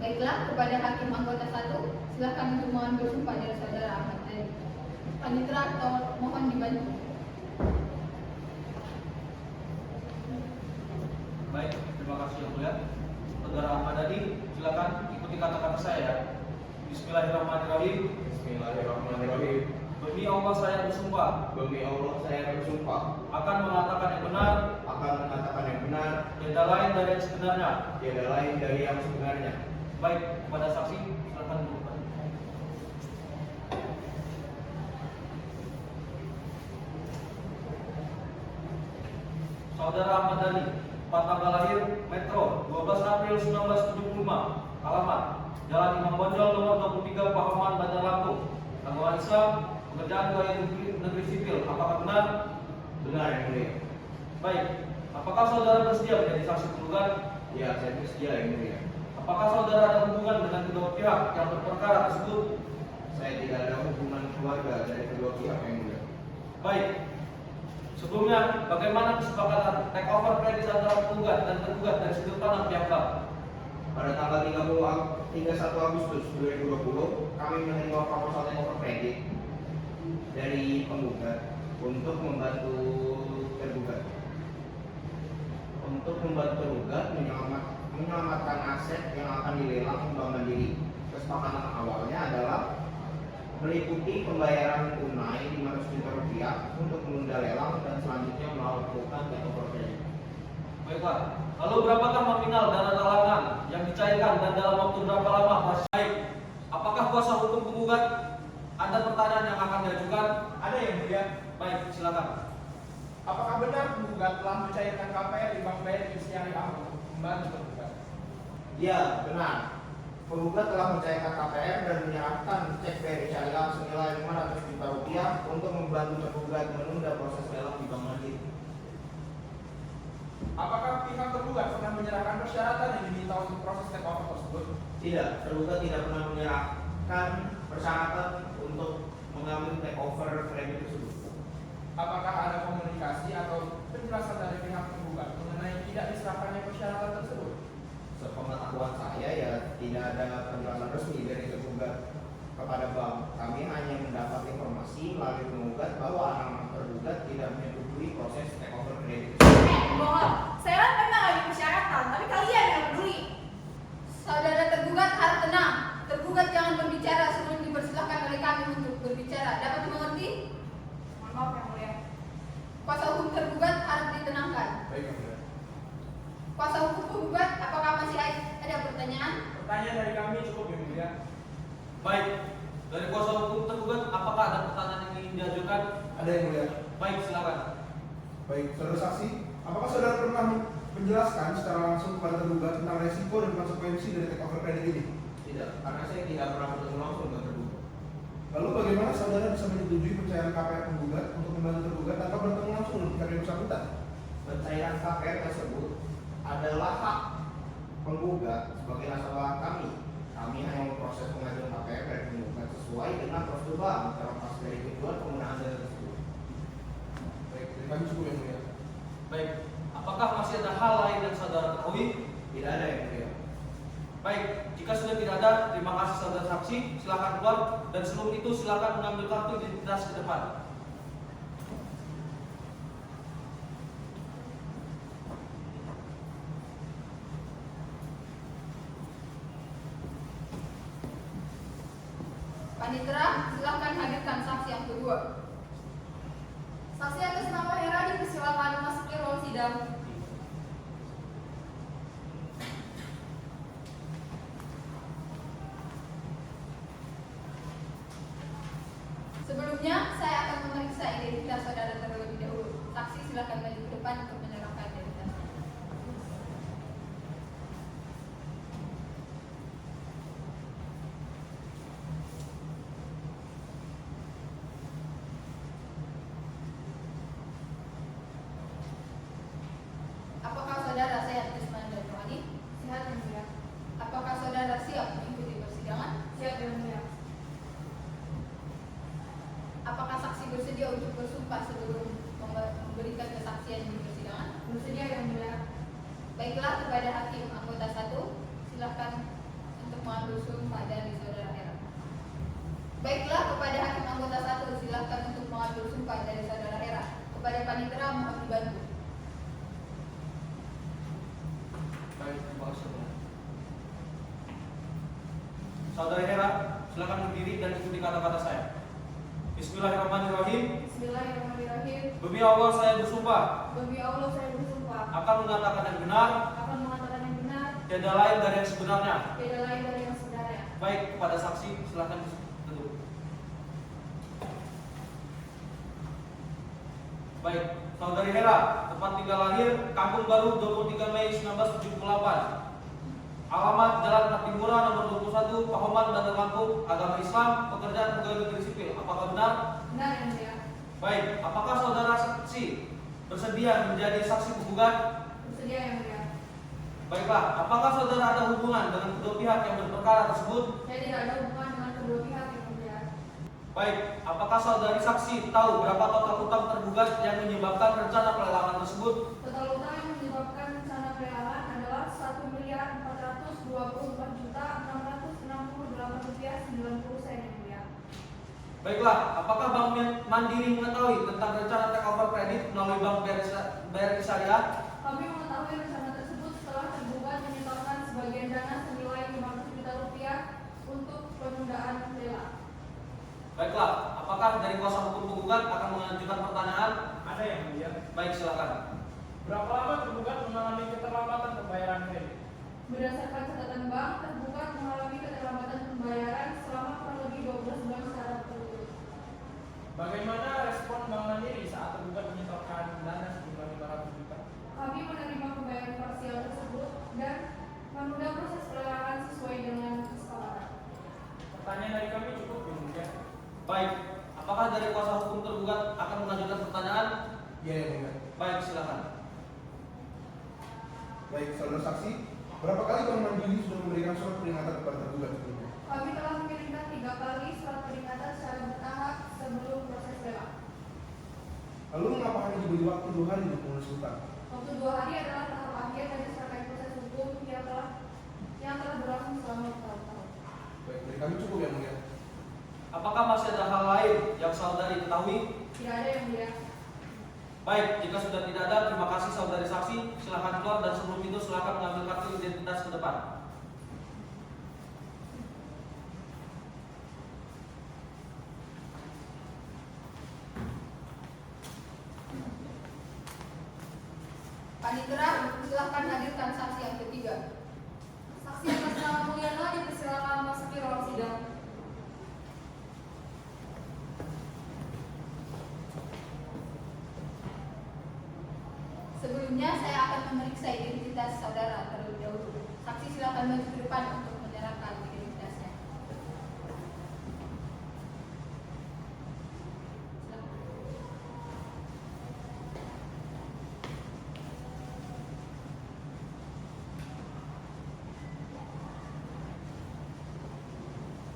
Baiklah, kepada hakim anggota 1, silakan untuk mengambil sumpah dari saudara Ahmad Dhani. Panitera, mohon dibantu. Baik, terima kasih yang mulia. Saudara Ahmad Dhani, silakan ikuti kata-kata saya. Bismillahirrahmanirrahim. Bismillahirrahmanirrahim. Demi Allah saya bersumpah Demi Allah saya bersumpah akan mengatakan yang benar, akan mengatakan yang benar, tiada lain dari yang sebenarnya. tiada lain dari yang sebenarnya. Baik, kepada saksi silakan duduk. Saudara Ahmad Dhani, tanggal lahir Metro 12 April 1975, alamat Jalan Imam Bonjol nomor 23 Pahaman Bandar Lampung, agama Islam, pekerjaan pegawai negeri sipil. Apakah benar? Benar yang mulia. Baik, apakah saudara bersedia menjadi saksi penggugat? Ya, saya bersedia yang mulia. Apakah saudara ada hubungan dengan kedua pihak yang berperkara tersebut? Saya tidak ada hubungan keluarga dari kedua pihak yang mulia. Baik. Sebelumnya, bagaimana kesepakatan take over kredit antara penggugat dan tergugat dari sudut pandang pihak bank? Pada tanggal 31 Agustus 2020, kami menerima proposal take over kredit dari penggugat untuk membantu tergugat. Untuk membantu tergugat menyelamatkan aset yang akan dilelang Bank Mandiri. Kesepakatan awalnya adalah meliputi pembayaran tunai 500 juta rupiah untuk menunda lelang dan selanjutnya melakukan take over kredit. Baiklah. Lalu berapakah nominal dana talangan yang dicairkan dan dalam waktu berapa lama? Masih baik. Apakah kuasa hukum penggugat Ada pertanyaan yang akan diajukan? Ada yang mulia. Baik, silakan. Apakah benar penggugat telah mencairkan KPR di Bank BRI Syariah untuk membantu tergugat? Ya, benar. Penggugat telah mencairkan KPR dan menyerahkan cek BRI Syariah senilai 500 juta rupiah untuk membantu tergugat menunda proses lelang di Bank Mandiri. Apakah pihak tergugat pernah menyerahkan persyaratan yang diminta untuk proses take over tersebut? Tidak, tergugat tidak pernah menyerahkan persyaratan untuk mengambil take over kredit tersebut. Apakah ada komunikasi atau penjelasan dari pihak tergugat mengenai tidak diserahkannya persyaratan tersebut? Sepengetahuan saya ya tidak ada penjelasan resmi dari tergugat kepada bank. Kami hanya mendapat informasi melalui penggugat bahwa anak tergugat tidak menyetujui proses take over kredit. Bohong. Saya kan memang lagi persyaratan, tapi kalian yang peduli. Saudara tergugat harus tenang. Tergugat jangan berbicara sebelum dipersilahkan oleh kami untuk berbicara. Dapat dimengerti? Mohon maaf yang mulia. Kuasa hukum tergugat harus ditenangkan. Baik, yang mulia. Kuasa hukum tergugat, apakah masih ada pertanyaan? Pertanyaan dari kami cukup, yang mulia. Baik, dari kuasa hukum tergugat, apakah ada pertanyaan yang ingin diajukan? Ada yang mulia. Baik, silakan. Baik, saudara saksi, apakah saudara pernah menjelaskan secara langsung kepada tergugat tentang resiko dan konsekuensi dari take over kredit ini? Tidak, karena saya tidak pernah bertemu langsung dengan tergugat. Lalu bagaimana saudara bisa menyetujui pencairan KPR penggugat untuk membantu tergugat tanpa bertemu langsung dengan pihak yang bersangkutan? Pencairan KPR tersebut adalah hak penggugat sebagai nasabah kami. Kami hanya memproses pengajuan KPR dari penggugat sesuai dengan prosedur bank terlepas dari tujuan penggunaan dana tersebut. Baik, dari kami cukup yang mulia. Baik, apakah masih ada hal lain yang saudara ketahui? Tidak ada yang mulia. Baik, jika sudah tidak ada, terima kasih saudara saksi. Silakan keluar dan sebelum itu silakan mengambil kartu identitas ke depan. Panitera, silakan hadirkan saksi yang kedua. Saksi atas nama Hera dipersilakan memasuki ruang sidang. Sebelumnya, saya akan memeriksa identitas saudara terlebih dahulu. Saksi silakan maju ke depan untuk menyerahkan identitasnya. Apakah saudara sehat jasmani dan rohani? Sehat, yang mulia. Apakah saudara siap mengikuti persidangan? Siap, yang mulia. Apakah saksi bersedia untuk bersumpah sebelum memberikan kesaksian di persidangan? Bersedia, yang mulia. Baiklah, kepada hakim anggota 1, silakan untuk mengambil sumpah dari saudara Hera. Baiklah, kepada hakim anggota 1, silakan untuk mengambil sumpah dari saudara Hera. Kepada panitera mohon dibantu. Baik, terima kasih. Saudara Hera, silakan berdiri dan ikuti kata-kata saya. Bismillahirrahmanirrahim. Bismillahirrahmanirrahim. Demi Allah saya bersumpah Demi Allah saya bersumpah akan mengatakan yang benar, akan mengatakan yang benar, tiada lain dari yang sebenarnya. tidak lain dari yang sebenarnya. Baik, kepada saksi silakan duduk. Baik, saudari Hera, tempat tinggal lahir Kampung Baru 23 Mei 1978. Alamat Jalan Katimura nomor 21, Pahoman, Bandar Lampung, agama Islam, pekerjaan pegawai negeri sipil. Apakah benar? Benar, yang mulia. Baik, apakah saudara saksi bersedia menjadi saksi penggugat? Bersedia, yang mulia. Baiklah, apakah saudara ada hubungan dengan kedua pihak yang berperkara tersebut? Saya tidak ada hubungan dengan kedua pihak, yang mulia. Baik, apakah saudari saksi tahu berapa total utang tergugat yang menyebabkan rencana pelelangan tersebut? Total utang yang menyebabkan rencana pelelangan adalah 1.424.668.90 sen, yang mulia. Baiklah, apakah Bank Mandiri mengetahui tentang rencana take over kredit melalui Bank BRI Syariah? Kami mengetahui rencana tersebut setelah tergugat menyetorkan sebagian dana senilai 500 juta rupiah untuk penundaan lelang. Baiklah, apakah dari kuasa hukum penggugat akan mengajukan pertanyaan? Ada yang mulia. Baik, silakan. Berapa lama tergugat mengalami keterlambatan pembayaran kredit? Berdasarkan catatan bank, tergugat mengalami keterlambatan pembayaran selama kurang lebih 12 bulan secara berturut-turut. Bagaimana respon Bank Mandiri saat tergugat menyetorkan dana sejumlah 500 juta? Kami menerima pembayaran parsial tersebut dan menunda proses pelelangan sesuai dengan kesepakatan. Pertanyaan dari kami cukup, Yang Mulia. Baik, apakah dari kuasa hukum tergugat akan mengajukan pertanyaan? Iya, Yang Mulia. Baik, silakan. Baik, saudara saksi, berapa kali Bank Mandiri sudah memberikan surat peringatan kepada tergugat sebelumnya? Kami telah mengirimkan 3 kali surat peringatan secara bertahap sebelum proses lelang. Lalu mengapa hanya diberi waktu 2 hari untuk mengurus hutang? Waktu 2 hari adalah tahap akhir dari serangkaian proses hukum yang telah berlangsung selama bertahun-tahun. Baik, dari kami cukup, Yang Mulia. Apakah masih ada hal lain yang saudari ketahui? Tidak ada, Yang Mulia. Baik, jika sudah tidak ada, terima kasih saudari saksi. Silakan keluar dan sebelum itu silakan mengambil kartu identitas ke depan. Panitera, silakan hadirkan saksi yang ketiga. Saksi atas nama Mulyana dipersilakan masuki ruang sidang. Sebelumnya saya akan memeriksa identitas saudara terlebih dahulu. Saksi silakan maju ke depan untuk menyerahkan identitasnya. Silakan.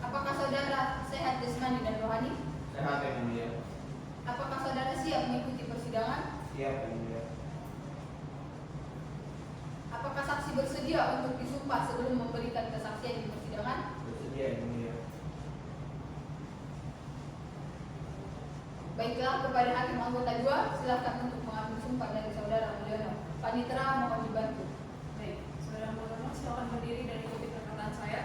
Apakah saudara sehat jasmani dan rohani? Sehat, Yang Mulia. Apakah saudara siap mengikuti persidangan? Siap, Yang Mulia. Apakah saksi bersedia untuk disumpah sebelum memberikan kesaksian di persidangan? Bersedia, Yang Mulia. Baiklah, kepada hakim anggota 2, silakan untuk mengambil sumpah dari saudara Mulyono. Panitera mohon dibantu. Baik, saudara Mulyono silakan berdiri dan ikuti perkataan saya.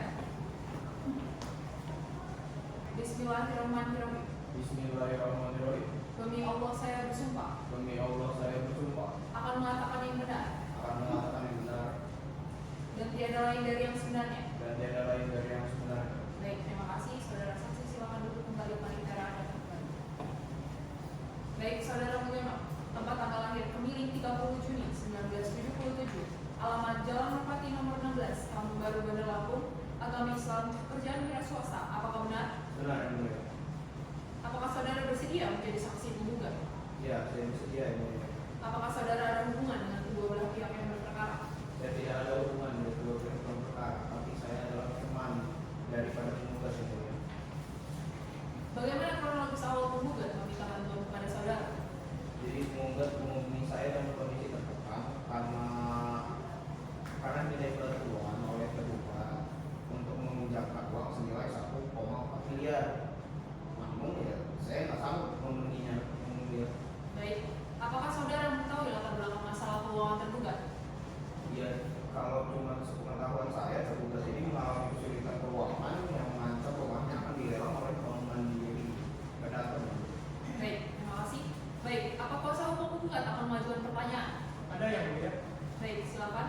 Bismillahirrahmanirrahim. Bismillahirrahmanirrahim. Demi Allah saya bersumpah Demi Allah saya bersumpah akan mengatakan yang benar akan mengatakan yang benar dan tiada lain dari yang sebenarnya. dan tiada lain dari yang sebenarnya. Baik, terima kasih. Saudara saksi silakan duduk kembali panitera Anda kembali. Baik, saudara Mulyono, tempat tanggal lahir Kemiling 30 Juni 1977, alamat Jalan Merpati nomor 16, Kampung Baru Bandar Lampung, agama Islam, pekerjaan wira swasta. Apakah benar? Benar, Yang Mulia. Apakah saudara bersedia menjadi saksi penggugat? Ya, saya bersedia, Yang Mulia. Apakah saudara ada hubungan dengan kedua belah pihak yang berperkara? Saya tidak ada hubungan dengan kedua pihak perkara, tapi saya adalah teman daripada penggugat, Yang Mulia. Bagaimana kronologis awal penggugat meminta bantuan kepada saudara? Jadi penggugat menghubungi saya dalam kondisi tertekan karena tidak berkeluaran oleh tergugat untuk meminjamkan uang senilai 1,4 miliar. Namun ya saya nggak sanggup memenuhinya, Yang Mulia. Baik, apakah saudara mengetahui latar belakang masalah keuangan tergugat? Ya, kalau cuma sepengetahuan saya, tergugat ini mengalami kesulitan keuangan yang mengancam rumahnya akan dilelang oleh Bank Mandiri Kedaton. Baik, terima kasih. Baik, apa kuasa hukum penggugat akan mengajukan pertanyaan? Ada, Yang Mulia. Baik, silakan.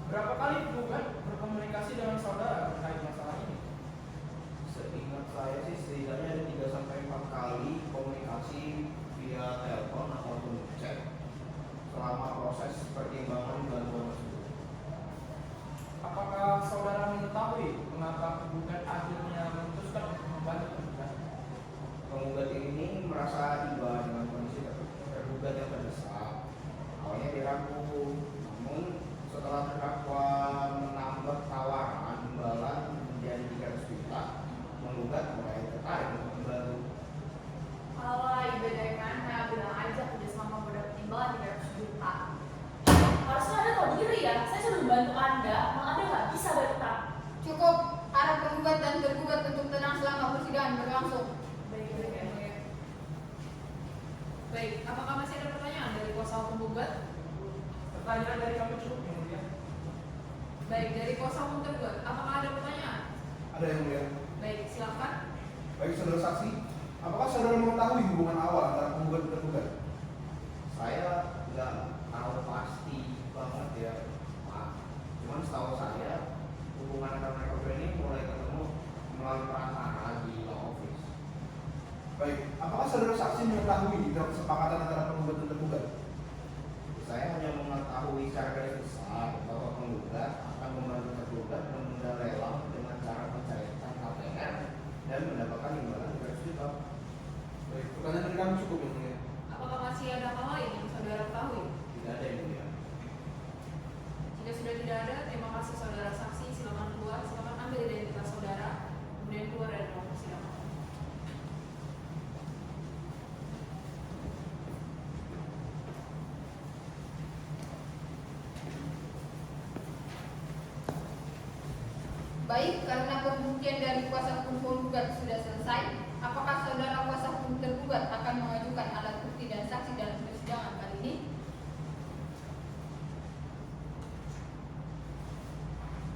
Berapa kali penggugat berkomunikasi dengan saudara terkait masalah ini? Seingat saya sih setidaknya ada 3 sampai 4 kali komunikasi via telepon ataupun chat selama proses pertimbangan bantuan tersebut. Apakah saudara mengetahui mengapa penggugat akhirnya memutuskan untuk membantu tergugat? Penggugat ini merasa iba dengan kondisi tergugat yang terdesak. Awalnya diragu, namun setelah terdakwa menambah tawaran imbalan menjadi 300 juta, penggugat mulai tertarik untuk membantu. Alah, ibu dari mana? Bilang aja udah selama mendapat imbalan 300 juta. Harusnya Anda tahu diri ya, saya sudah membantu Anda, malah Anda nggak bisa bayar utang. Cukup, harap penggugat dan tergugat untuk tenang selama persidangan berlangsung. Baik, baik, baik. Baik, apakah masih ada pertanyaan dari kuasa hukum penggugat? Pertanyaan dari kami cukup, Yang Mulia. Baik, dari kuasa hukum tergugat, apakah ada pertanyaan? Ada, Yang Mulia. Baik, silakan. Baik, saudara saksi, apakah saudara mengetahui hubungan awal antara penggugat dan tergugat? Saya nggak tahu pasti banget ya, Pak. Cuman setahu saya hubungan antara mereka berdua ini mulai ketemu melalui perantara di law office. Baik, apakah saudara Baik, karena pembuktian dari kuasa hukum penggugat sudah selesai, apakah saudara kuasa hukum tergugat akan mengajukan alat bukti dan saksi dalam persidangan kali ini?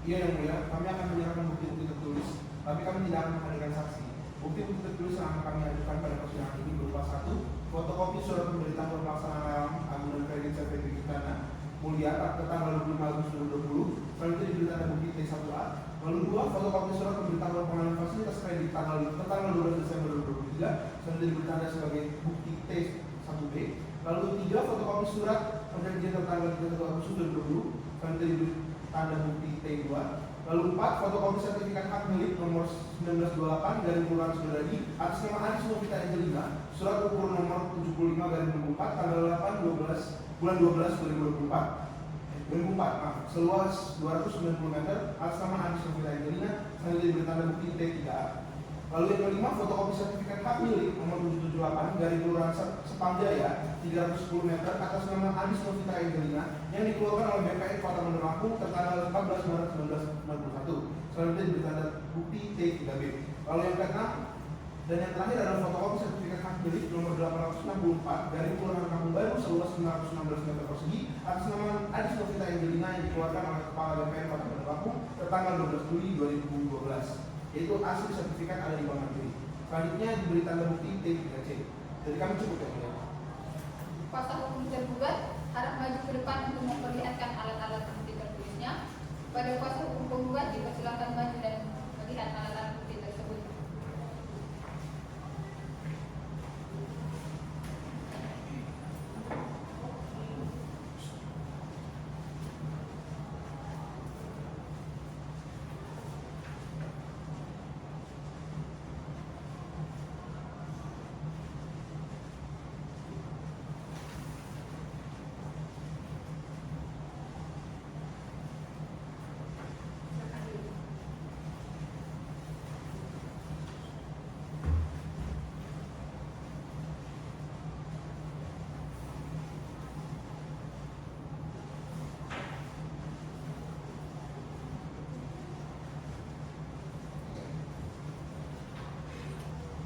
Iya yang mulia, kami akan menyerahkan bukti-bukti tertulis, tapi kami tidak akan menghadirkan saksi. Bukti-bukti tertulis yang akan kami ajukan pada persidangan ini berupa 1. Fotokopi surat pemberitahuan pelaksanaan lelang agunan kredit sertifikat tanah mulia tanggal 25 Agustus 2020, selanjutnya diberi tanda bukti T1A. Lalu 2. Fotokopi surat pemberitahuan pengenalan fasilitas kredit tanggal 12 Desember 2023, selanjutnya diberi tanda sebagai bukti T1B. Lalu 3. Fotokopi surat perjanjian tanggal 31 Agustus 2020, selanjutnya diberi tanda bukti T2. Lalu 4. Fotokopi sertifikat hak milik nomor 1928 dari Kelurahan Sudadi atas nama Anis Novita Angelina, surat ukur nomor 75/2004 tanggal 8 bulan 12 2024, seluas 290 meter atas nama Anis Novita Angelina, selanjutnya diberi tanda bukti T3A. Lalu yang kelima, fotokopi sertifikat hak milik nomor 778 dari Kelurahan Sepangjaya 310 meter atas nama Anis Novita Angelina yang dikeluarkan oleh BPN Kota Bandar Lampung tertanggal 14 Maret 1991. Selanjutnya diberi tanda bukti T3B. Lalu yang keenam dan yang terakhir adalah fotokopi sertifikat hak milik nomor 864 dari Kelurahan Kampung Baru seluas 516 meter persegi atas nama Anis Novita Angelina yang dikeluarkan oleh Kepala BPN Kota Bandar Lampung tertanggal 12 Juli 2012. Yaitu asli sertifikat ada di Bank Mandiri. Selanjutnya diberi tanda bukti T3C. Jadi kami cukup ya mulia. Kuasa hukum tergugat harap maju ke depan untuk memperlihatkan alat-alat bukti tertulisnya. Pada kuasa hukum penggugat dipersilakan maju dan melihat alat-alat bukti tersebut.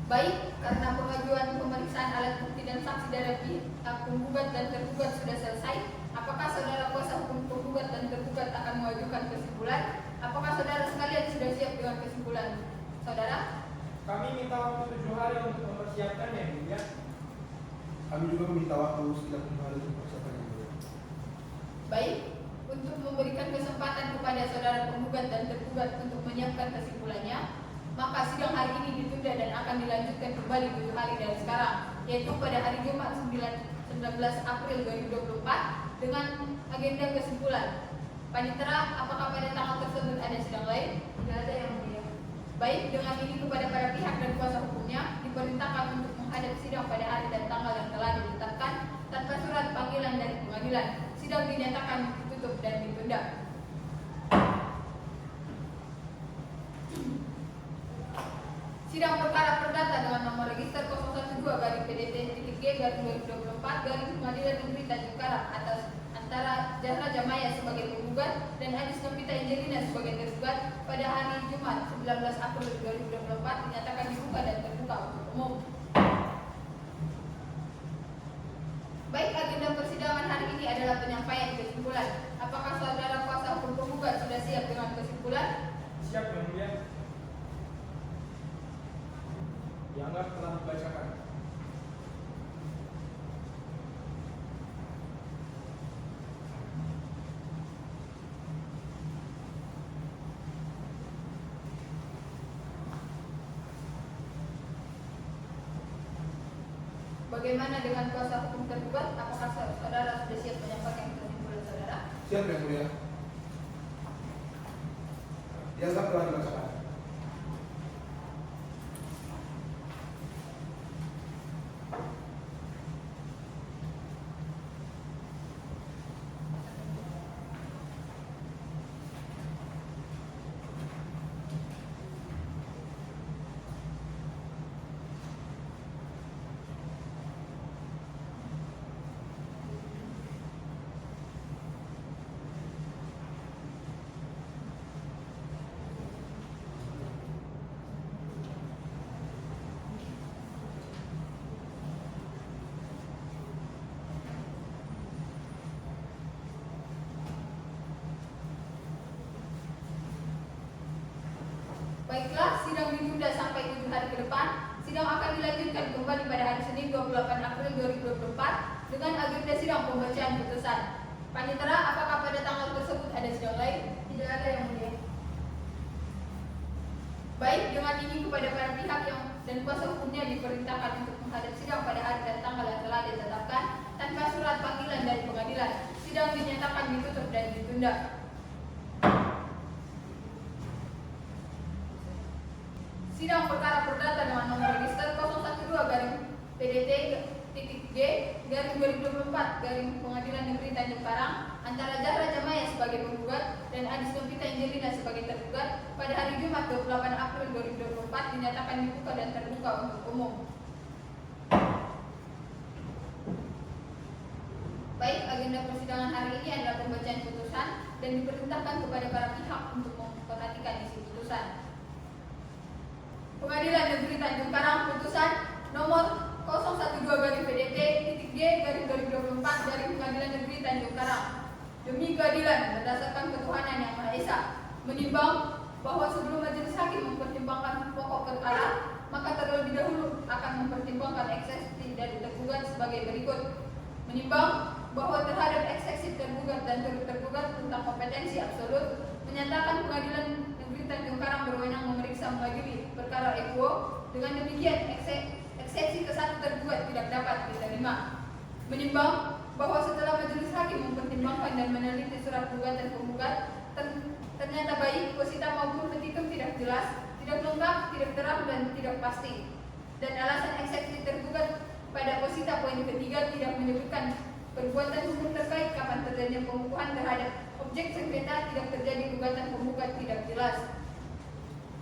Baik, karena pengajuan pemeriksaan alat bukti dan saksi dari pihak penggugat dan tergugat sudah selesai, apakah saudara kuasa hukum penggugat dan tergugat akan mengajukan kesimpulan? Apakah saudara sekalian sudah siap dengan kesimpulan saudara? Kami minta waktu 7 hari untuk mempersiapkan ya mulia. Kami juga meminta waktu sekitar 7 hari untuk persiapan yang mulia. Baik, untuk memberikan kesempatan kepada saudara penggugat dan tergugat untuk menyiapkan kesimpulannya, maka sidang hari ini ditunda dan akan dilanjutkan kembali 7 hari dari sekarang, yaitu pada hari Jumat 19 April 2024 dengan agenda kesimpulan. Panitera, apakah pada tanggal tersebut ada sidang lain? Tidak ada yang mulia. Baik, dengan ini kepada para pihak dan kuasa hukumnya diperintahkan untuk menghadap sidang pada hari dan tanggal yang telah ditetapkan tanpa surat panggilan dari pengadilan. Sidang dinyatakan ditutup dan ditunda. Sidang perkara perdata dengan nomor register 012-PDT-G-2024 Pengadilan Negeri Tanjung Karang atas antara Zahra Jamaya sebagai penggugat dan Anis Novita Angelina sebagai tergugat pada hari Jumat 19 April 2024 dinyatakan dibuka dan terbuka untuk umum. Baik, agenda persidangan hari ini adalah penyampaian kesimpulan. Apakah saudara kuasa hukum penggugat sudah siap dengan kesimpulan? Siap ya mulia. Dianggap telah dibacakan. Bagaimana dengan kuasa hukum tergugat? Apakah saudara sudah siap menyampaikan kesimpulan saudara? Siap ya mulia. Dianggap telah dibacakan. ditunda sampai 7 hari ke depan, sidang akan dilanjutkan kembali pada hari Senin 28 April 2024 dengan agenda sidang pembacaan putusan. Panitera, apakah pada tanggal tersebut ada sidang lain? Tidak ada yang mulia. Baik, dengan ini kepada para pihak yang dan kuasa hukumnya diperintahkan untuk menghadap sidang pada hari dan tanggal yang telah ditetapkan tanpa surat panggilan dari pengadilan. Sidang dinyatakan ditutup dan ditunda. Sidang perkara perdata dengan nomor register 012-PDT-G-2024 Pengadilan Negeri Tanjung Karang antara Zahra Jamaya sebagai penggugat dan Adis Novita Angelina sebagai tergugat pada hari Jumat 28 April 2024 dinyatakan dibuka dan terbuka untuk umum. Baik, agenda persidangan hari ini adalah pembacaan putusan dan diperintahkan kepada para pihak untuk memperhatikan isi putusan. Pengadilan Negeri Tanjung Karang putusan nomor 012-PDT-G-2024 Pengadilan Negeri Tanjung Karang. Demi keadilan berdasarkan ketuhanan yang Maha Esa, menimbang bahwa sebelum majelis hakim mempertimbangkan pokok perkara, maka terlebih dahulu akan mempertimbangkan eksepsi dari tergugat sebagai berikut. Menimbang bahwa terhadap eksepsi tergugat dan turut tergugat tentang kompetensi absolut, menyatakan Pengadilan Negeri Tanjung Karang berwenang memeriksa mengadili perkara equo. Dengan demikian eksepsi ke satu tergugat tidak dapat diterima. Menimbang bahwa setelah majelis hakim mempertimbangkan dan meneliti surat gugatan penggugat, ternyata baik posita maupun petitum tidak jelas, tidak lengkap, tidak terang dan tidak pasti. Dan alasan eksepsi tergugat pada posita poin ketiga tidak menyebutkan perbuatan hukum terkait kapan terjadinya pengukuhan terhadap objek sengketa, tidak terjadi gugatan penggugat tidak jelas.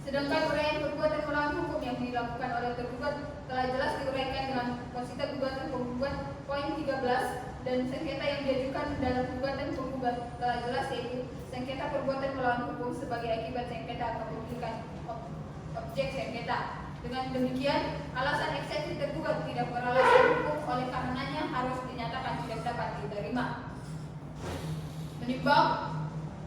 Sedangkan uraian perbuatan melawan hukum yang dilakukan oleh tergugat telah jelas diuraikan dengan posita gugatan penggugat poin 13 dan sengketa yang diajukan dalam gugatan penggugat telah jelas, yaitu sengketa perbuatan melawan hukum sebagai akibat sengketa kepemilikan objek sengketa. Dengan demikian, alasan eksepsi tergugat tidak beralasan hukum, oleh karenanya harus dinyatakan tidak dapat diterima. Menimbang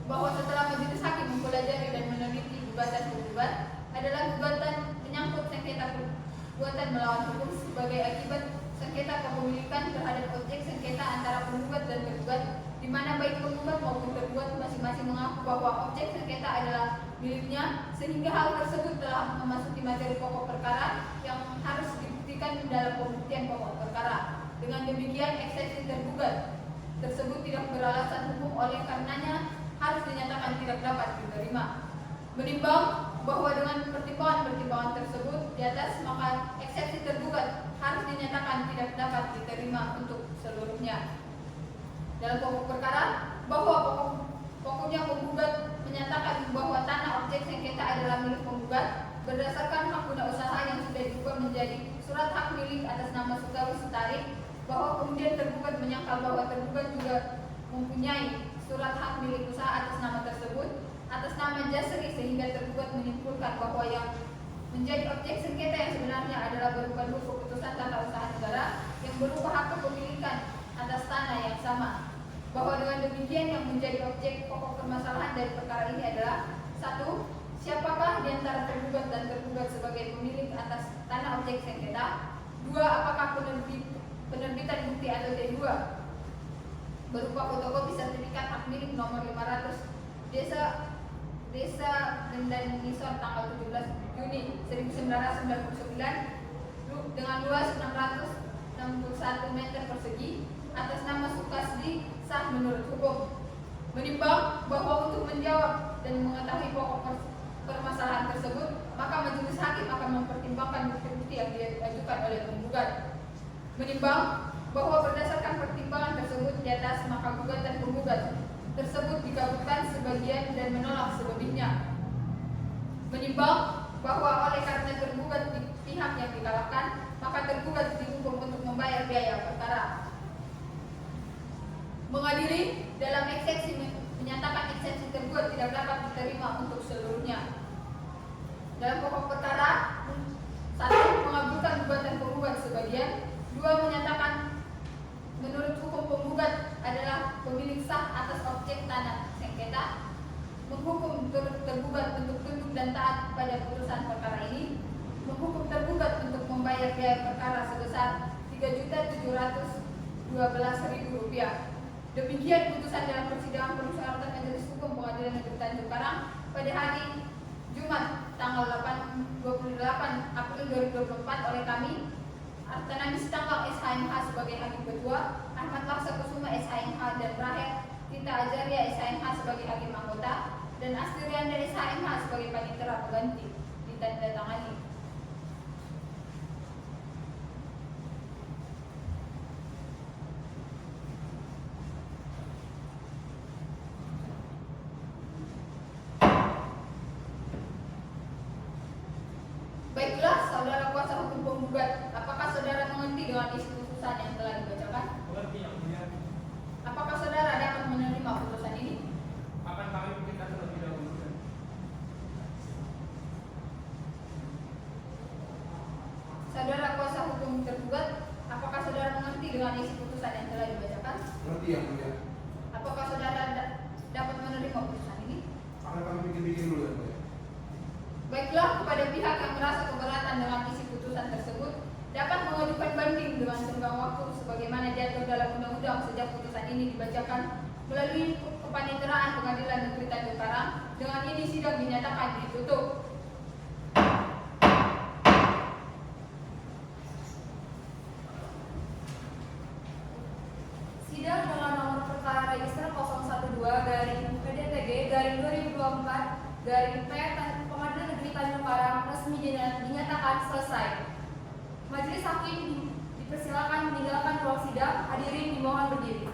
bahwa setelah majelis hakim mempelajari dan meneliti gugatan penggugat adalah gugatan menyangkut sengketa perbuatan melawan hukum sebagai akibat sengketa kepemilikan terhadap objek sengketa antara penggugat dan tergugat, di mana baik penggugat maupun tergugat masing-masing mengaku bahwa objek sengketa adalah miliknya, sehingga hal tersebut telah memasuki materi pokok perkara yang harus dibuktikan dalam pembuktian pokok perkara. Dengan demikian, eksepsi tergugat tersebut tidak beralasan hukum, oleh karenanya harus dinyatakan tidak dapat diterima. Menimbang bahwa dengan pertimbangan-pertimbangan tersebut di atas, maka eksepsi tergugat harus dinyatakan tidak dapat diterima untuk seluruhnya. Dalam pokok perkara, bahwa pokoknya penggugat menyatakan bahwa tanah objek sengketa adalah milik penggugat berdasarkan hak guna usaha yang sudah diubah menjadi surat hak milik atas nama Sukawi Sutarik, bahwa kemudian tergugat menyangkal bahwa tergugat juga mempunyai surat hak milik usaha atas nama tersebut atas nama Jasri, sehingga tergugat menyimpulkan bahwa yang menjadi objek sengketa yang sebenarnya adalah berupa dua keputusan tata usaha negara yang berupa hak kepemilikan atas tanah yang sama. Bahwa dengan demikian yang menjadi objek pokok permasalahan dari perkara ini adalah: 1. Siapakah di antara tergugat dan tergugat sebagai pemilik atas tanah objek sengketa? 2. Apakah penerbitan bukti atau T2 berupa fotokopi sertifikat hak milik nomor 500 Desa Dendan Nisor tanggal 17 Juni 1999 dengan luas 661 meter persegi atas nama Sukasdi sah menurut hukum. Menimbang bahwa untuk menjawab dan mengetahui pokok permasalahan tersebut, maka majelis hakim akan mempertimbangkan bukti-bukti yang diajukan oleh penggugat. Menimbang bahwa berdasarkan pertimbangan tersebut di atas, maka gugatan penggugat tersebut dikabulkan sebagian dan menolak selebihnya. Menimbang bahwa oleh karena tergugat di pihak yang dikalahkan, maka tergugat dihukum untuk membayar biaya perkara. Mengadili dalam eksepsi menyatakan eksepsi tergugat tidak dapat diterima untuk seluruhnya. Dalam pokok perkara, 1. Mengabulkan gugatan penggugat sebagian. 2. Menyatakan menurut hukum penggugat adalah pemilik sah atas objek tanah sengketa. menghukum tergugat untuk tunduk dan taat pada putusan perkara ini, menghukum tergugat untuk membayar biaya perkara sebesar Rp3.712.000. Demikian putusan dalam persidangan permusyawaratan Majelis Hukum Pengadilan Negeri Tanjung Karang pada hari Jumat tanggal 28 April 2024 oleh kami, Artanami Sitanggang SHMH sebagai Hakim Ketua, Ahmad Laksa Kusuma SHMH dan Rahel Tita Azaria SHMH sebagai Hakim Anggota, dan Astirianda SHMH sebagai Panitera Pengganti ditandatangani. Baiklah, saudara kuasa hukum penggugat, apakah saudara mengerti dengan isi putusan yang telah dibacakan? Mengerti yang mulia. Apakah saudara dapat menerima putusan ini? Akan kami pikirkan terlebih dahulu. Saudara kuasa hukum tergugat, apakah saudara mengerti dengan isi putusan yang telah dibacakan? Mengerti yang mulia. Apakah saudara dapat menerima putusan ini? Akan kami pikir-pikir dulu yang mulia. Baiklah, kepada pihak yang merasa keberatan dengan isi putusan tersebut dapat mengajukan banding dengan tenggang waktu sebagaimana diatur dalam undang-undang sejak putusan ini dibacakan melalui kepaniteraan Pengadilan Negeri Tanjung Karang. Dengan ini sidang dinyatakan ditutup. Sidang dengan nomor perkara register 012/PDTG/2024/P Pengadilan Negeri Tanjung Karang resmi dinyatakan selesai. Majelis Hakim dipersilakan meninggalkan ruang sidang. Hadirin dimohon berdiri.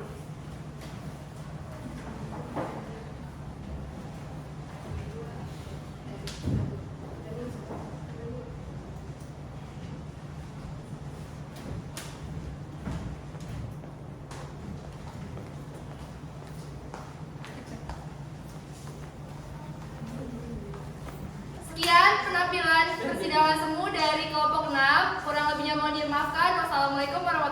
Sekian penampilan persidangan semu dari kelompok 6. Kurang lebihnya mohon dimaafkan. Wassalamualaikum warahmatullahi wabarakatuh.